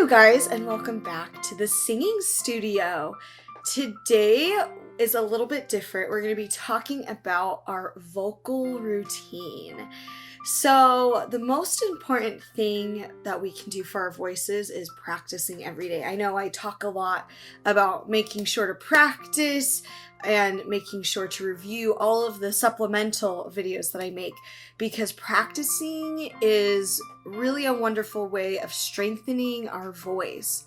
you guys, and welcome back to the singing studio. Today is a little bit different. We're going to be talking about our vocal routine. So the most important thing that we can do for our voices is practicing every day. I know I talk a lot about making sure to practice and making sure to review all of the supplemental videos that I make, because practicing is really a wonderful way of strengthening our voice.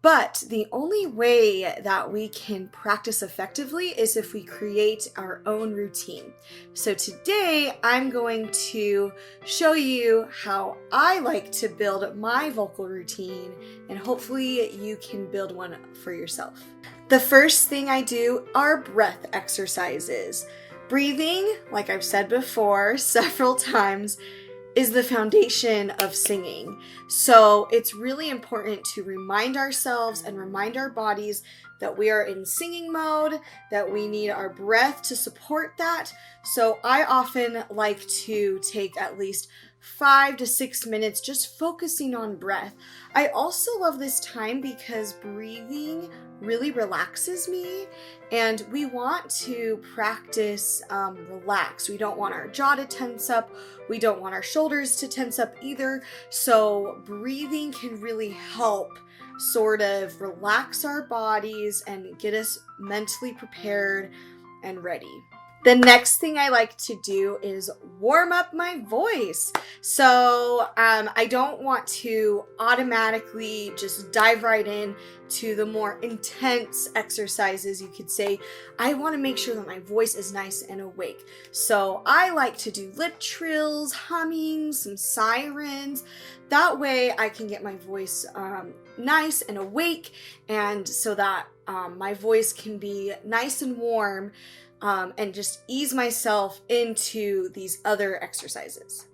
But the only way that we can practice effectively is if we create our own routine. So today I'm going to show you how I like to build my vocal routine, and hopefully you can build one for yourself. The first thing I do are breath exercises. Breathing, like I've said before several times, is the foundation of singing. So it's really important to remind ourselves and remind our bodies that we are in singing mode, that we need our breath to support that. So I often like to take at least 5 to 6 minutes just focusing on breath. I also love this time because breathing really relaxes me, and we want to practice relax. We don't want our jaw to tense up. We don't want our shoulders to tense up either. So breathing can really help sort of relax our bodies and get us mentally prepared and ready. The next thing I like to do is warm up my voice. So I don't want to automatically just dive right in to the more intense exercises, you could say. I want to make sure that my voice is nice and awake. So I like to do lip trills, humming, some sirens. That way I can get my voice nice and awake, and so that my voice can be nice and warm. And just ease myself into these other exercises.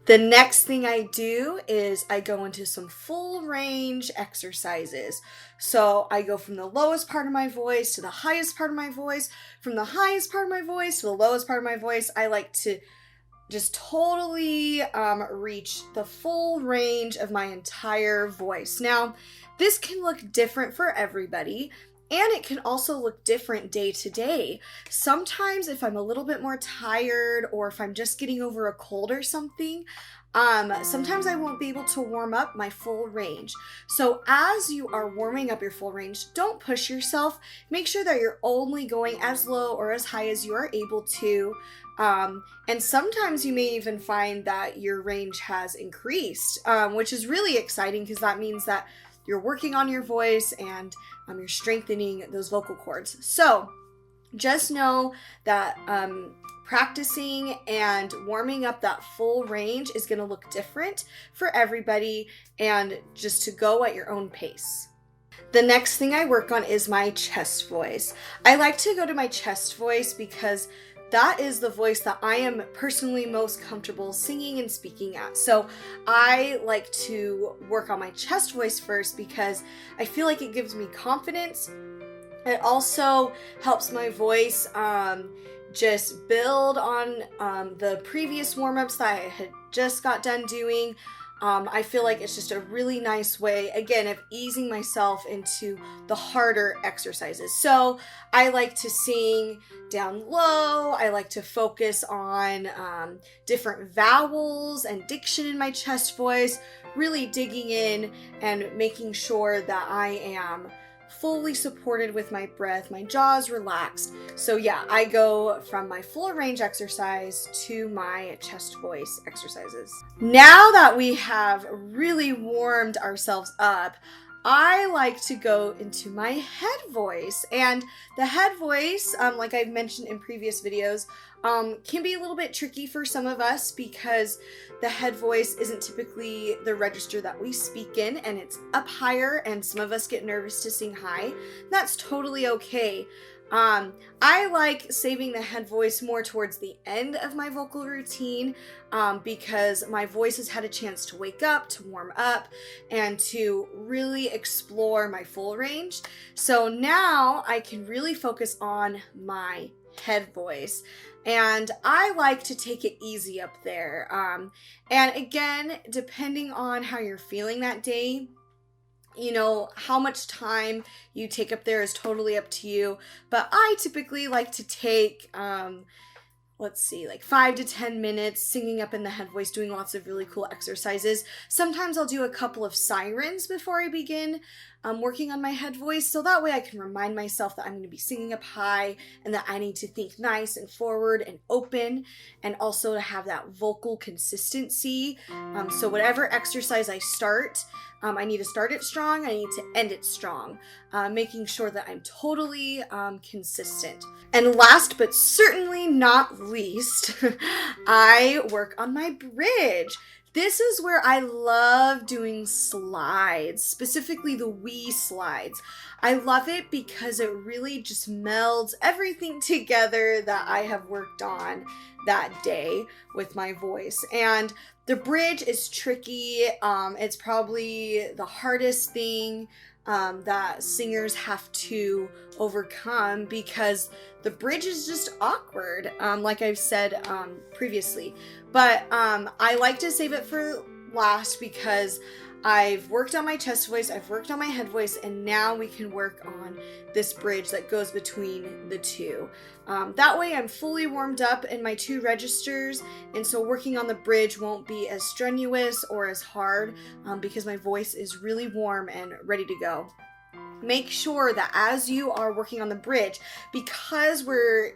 The next thing I do is I go into some full range exercises. So I go from the lowest part of my voice to the highest part of my voice, from the highest part of my voice to the lowest part of my voice. I like to just totally reach the full range of my entire voice. Now, this can look different for everybody. And it can also look different day to day. Sometimes if I'm a little bit more tired, or if I'm just getting over a cold or something, sometimes I won't be able to warm up my full range. So as you are warming up your full range, don't push yourself. Make sure that you're only going as low or as high as you are able to. And sometimes you may even find that your range has increased, which is really exciting, because that means that you're working on your voice and you're strengthening those vocal cords. So just know that practicing and warming up that full range is going to look different for everybody, and just to go at your own pace. The next thing I work on is my chest voice. I like to go to my chest voice because that is the voice that I am personally most comfortable singing and speaking at. So I like to work on my chest voice first because I feel like it gives me confidence. It also helps my voice just build on the previous warm-ups that I had just got done doing. I feel like it's just a really nice way, again, of easing myself into the harder exercises. So I like to sing down low. I like to focus on different vowels and diction in my chest voice, really digging in and making sure that I am fully supported with my breath, my jaw's relaxed. So yeah, I go from my full range exercise to my chest voice exercises. Now that we have really warmed ourselves up, I like to go into my head voice. And the head voice, like I've mentioned in previous videos, can be a little bit tricky for some of us because the head voice isn't typically the register that we speak in, and it's up higher, and some of us get nervous to sing high. That's totally okay. I like saving the head voice more towards the end of my vocal routine because my voice has had a chance to wake up, to warm up, and to really explore my full range. So now I can really focus on my head voice. And I like to take it easy up there. And again, depending on how you're feeling that day, how much time you take up there is totally up to you. But I typically like to take, like 5 to 10 minutes singing up in the head voice, doing lots of really cool exercises. Sometimes I'll do a couple of sirens before I begin working on my head voice, so that way I can remind myself that I'm going to be singing up high and that I need to think nice and forward and open, and also to have that vocal consistency. So whatever exercise I start, I need to start it strong, I need to end it strong, making sure that I'm totally consistent. And last but certainly not least, I work on my bridge. This is where I love doing slides, specifically the we slides. I love it because it really just melds everything together that I have worked on that day with my voice. And the bridge is tricky. It's probably the hardest thing that singers have to overcome, because the bridge is just awkward, like I've said previously. But I like to save it for last because I've worked on my chest voice, I've worked on my head voice, and now we can work on this bridge that goes between the two. That way I'm fully warmed up in my 2 registers, and so working on the bridge won't be as strenuous or as hard because my voice is really warm and ready to go. Make sure that as you are working on the bridge, because we're,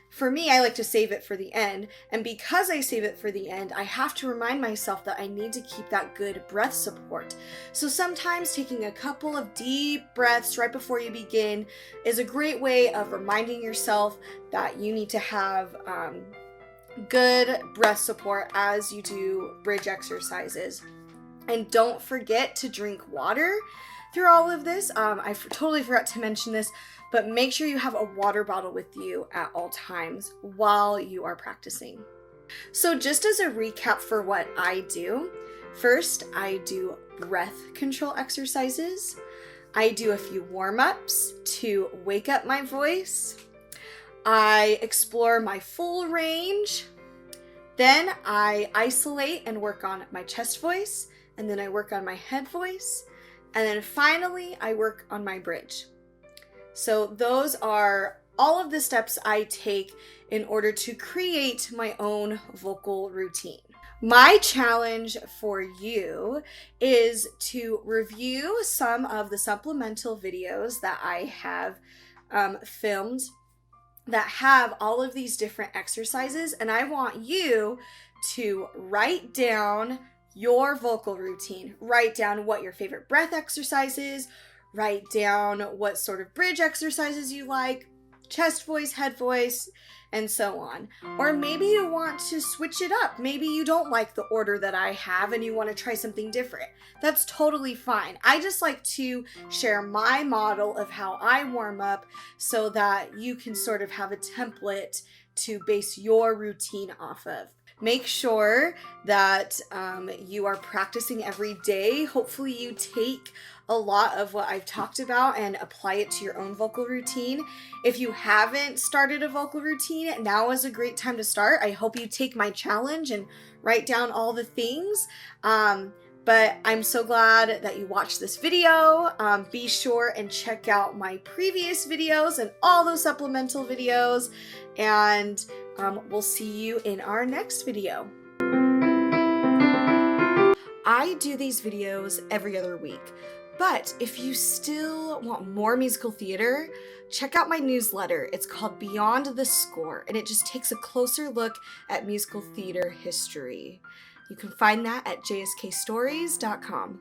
for me, I like to save it for the end. And because I save it for the end, I have to remind myself that I need to keep that good breath support. So sometimes taking a couple of deep breaths right before you begin is a great way of reminding yourself that you need to have good breath support as you do bridge exercises. And don't forget to drink water through all of this. I totally forgot to mention this, but make sure you have a water bottle with you at all times while you are practicing. So just as a recap for what I do, first I do breath control exercises. I do a few warm-ups to wake up my voice. I explore my full range. Then I isolate and work on my chest voice, and then I work on my head voice, and then finally I work on my bridge. So those are all of the steps I take in order to create my own vocal routine. My challenge for you is to review some of the supplemental videos that I have filmed that have all of these different exercises, and I want you to write down your vocal routine. Write down what your favorite breath exercise is. Write down what sort of bridge exercises you like, chest voice, head voice, and so on. Or maybe you want to switch it up. Maybe you don't like the order that I have and you want to try something different. That's totally fine. I just like to share my model of how I warm up so that you can sort of have a template to base your routine off of. Make sure that you are practicing every day. Hopefully you take a lot of what I've talked about and apply it to your own vocal routine. If you haven't started a vocal routine, now is a great time to start. I hope you take my challenge and write down all the things. But I'm so glad that you watched this video. Be sure and check out my previous videos and all those supplemental videos. And we'll see you in our next video. I do these videos every other week, but if you still want more musical theater, check out my newsletter. It's called Beyond the Score, and it just takes a closer look at musical theater history. You can find that at jskstories.com.